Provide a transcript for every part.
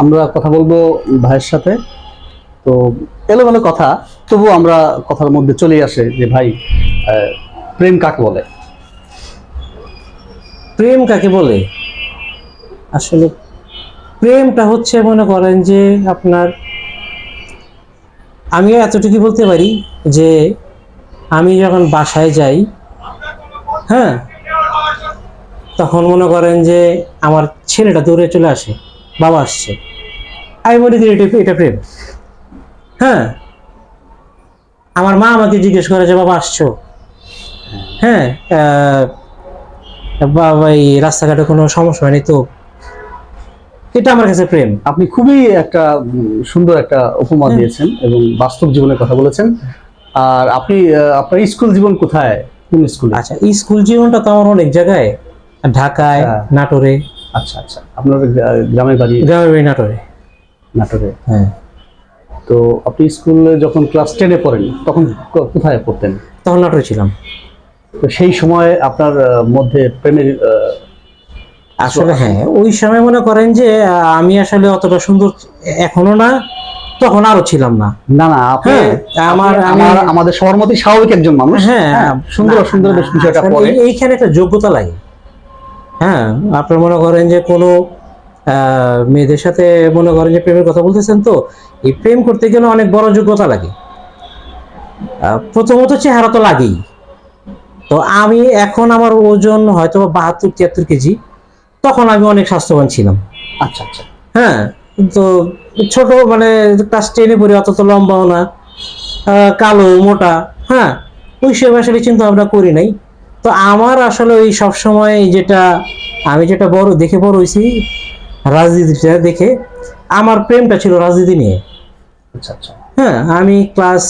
আমরা কথা বলবো ভাইয়ের সাথে। তো এলোমেলো কথা, তবু আমরা কথার মধ্যে চলে আসে যে ভাই, প্রেম কাকে বলে? প্রেম কাকে বলে? আসলে প্রেমটা হচ্ছে, মনে করেন যে আপনার, আমি এতটুকু বলতে পারি যে আমি যখন বাসায় যাই, হ্যাঁ, তখন মনে করেন যে আমার ছেলেটা দৌড়ে চলে আসে, বাবা আসছে, আমি মনে করি এটা প্রেম। হ্যাঁ, আমার মা আমাকে জিজ্ঞেস করে যে বাবা আসছো, হ্যাঁ, বাবা এই রাস্তাঘাটে কোনো সমস্যা হয়নি তো, এটা আমার কাছে প্রেম। আপনি খুবই একটা সুন্দর একটা উপমা দিয়েছেন এবং বাস্তব জীবনের কথা বলেছেন। আর আপনি আপনার স্কুল জীবন কোথায়, কোন স্কুলে? আচ্ছা, এই স্কুল জীবনটা তো আমার অনেক জায়গায়, ঢাকায়, আচ্ছা নাটোরে। আচ্ছা আচ্ছা, আপনার গ্রামের বাড়ি গ্রামের বাড়ি নাটোরে। নাটোরে। হ্যাঁ, তো আপনি স্কুলে যখন ক্লাস 10-এ পড়েন তখন কোথায় পড়তেন? তখন নাটোরে ছিলাম। তো সেই সময় আপনার মধ্যে প্রেমের আসলে হ্যাঁ, ওই সময় মনে করেন যে আমি আসলে অতটা সুন্দর এখনো না, তখন আরো ছিলাম না। না না, আপনি হ্যাঁ, আমাদের সবার মতোই স্বাভাবিক একজন মানুষ। হ্যাঁ, সুন্দর সুন্দর বেশ বিষয়টা আসলে পড়ে। এইখানে একটা যোগ্যতা লাগে। হ্যাঁ, আপনার মনে করেন যে কোনো মেয়েদের সাথে মনে করেন যে প্রেমের কথা বলতেছেন, তো এই প্রেম করতে গেলে অনেক বড় যোগ্যতা লাগে। প্রথমত চেহারা তো লাগেই। তো আমি এখন আমার ওজন হয়তো 72-73 কেজি, তখন আমি অনেক স্বাস্থ্যবান ছিলাম। আচ্ছা আচ্ছা। হ্যাঁ, তো ছোট মানে ক্লাস 10-এ পড়ি, অত তো লম্বাও না, কালো মোটা। হ্যাঁ, ওই সময় আসলে চিন্তা ভাবনা করি নাই। তো আমার আসলে ওই সবসময় যেটা, আমি যেটা বড় দেখে বড় হয়েছি, রাজনীতিটা দেখে আমার প্রেমটা ছিল রাজনীতি নিয়ে। আচ্ছা আচ্ছা। হ্যাঁ, আমি ক্লাস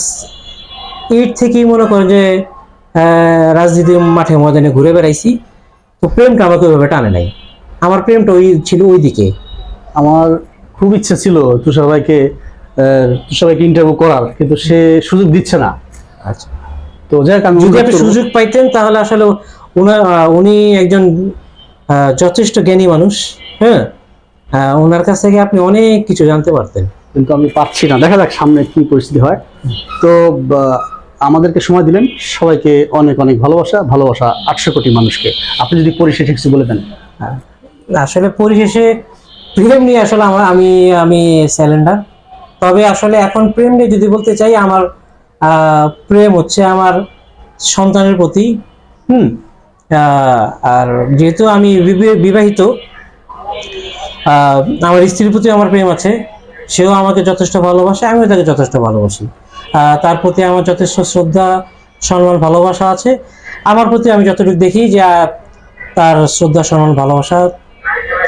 8 থেকেই মনে করেন যে রাজনীতির মাঠে ময়দানে ঘুরে বেড়াইছি। তো প্রেমটা আমাকে ওইভাবে টানে নাই, আমার প্রেমটা ওই ছিল ওই দিকে। আমার খুব ইচ্ছে ছিল তুষার ভাইকে ইন্টারভিউ করার, কিন্তু সে সুযোগ দিচ্ছে না। আচ্ছা, তো যাই হোক, আমি যদি অনুরোধ আপনি করবো। সুযোগ পাইতেন তাহলে আসলে উনি একজন যথেষ্ট জ্ঞানী মানুষ। হ্যাঁ, ওনার কাছ থেকে আপনি অনেক কিছু জানতে পারতেন। কিন্তু আমি পাচ্ছি না, দেখা যাক সামনে কি পরিস্থিতি হয়। তো আমাদেরকে সময় দিলেন, সবাইকে অনেক অনেক ভালোবাসা। ভালোবাসা 800 কোটি মানুষকে। আপনি যদি পরিশেষে কিছু বলে দেন। হ্যাঁ, আসলে পরিশেষে প্রেম নিয়ে আসলে আমি আমি স্যালেন্ডার। তবে আসলে এখন প্রেম নিয়ে যদি বলতে চাই, আমার প্রেম হচ্ছে আমার সন্তানের প্রতি। হুম, আর যেহেতু আমি বিবাহিত, আমার স্ত্রীর প্রতি আমার প্রেম আছে। সেও আমাকে যথেষ্ট ভালোবাসে, আমিও তাকে যথেষ্ট ভালোবাসি। তার প্রতি আমার যথেষ্ট শ্রদ্ধা, সম্মান, ভালোবাসা আছে। আমার প্রতি আমি যতটুকু দেখি যে তার শ্রদ্ধা, সম্মান, ভালোবাসা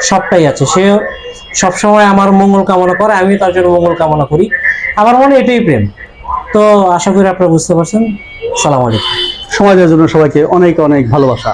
সবটাই আছে। সে সবসময় আমার মঙ্গল কামনা করে, আমি তার জন্য মঙ্গল কামনা করি। আমার মনে এটাই প্রেম। তো আশা করি আপনারা বুঝতে পারছেন। সালাম আলাইকুম। সমাজের জন্য সবাইকে অনেক অনেক ভালোবাসা।